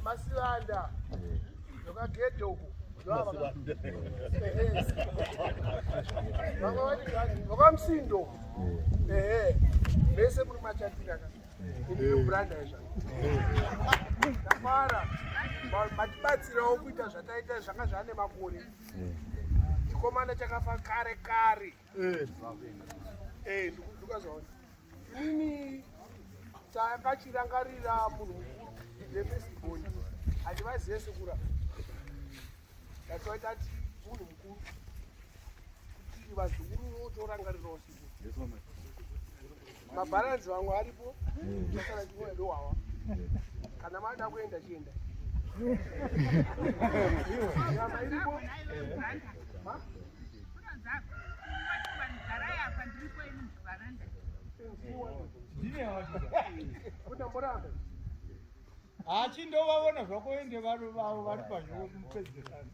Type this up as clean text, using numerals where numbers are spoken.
Masivanda. Lokageto. Vakamsindo. Vese muri Chatira. Ini branda izvo. Tamara. Matibatsirawo kuita zvataita zvanga zvane makore. Chikomana chakafa kare kare. Ndikazvaona. Ini takachirangarira munhu mukuru wefesibhoni. Handivazive sekura. Ndatoita kuti munhu mukuru kuti vazukuru votorangarirawo siku. Mabhalanzi vamwe aripo, chasara chimwe ndohwawa. Kana mada kuenda chienda. Nyama iripo. Achindovavona zvako ende vari pazvo mupedzesana.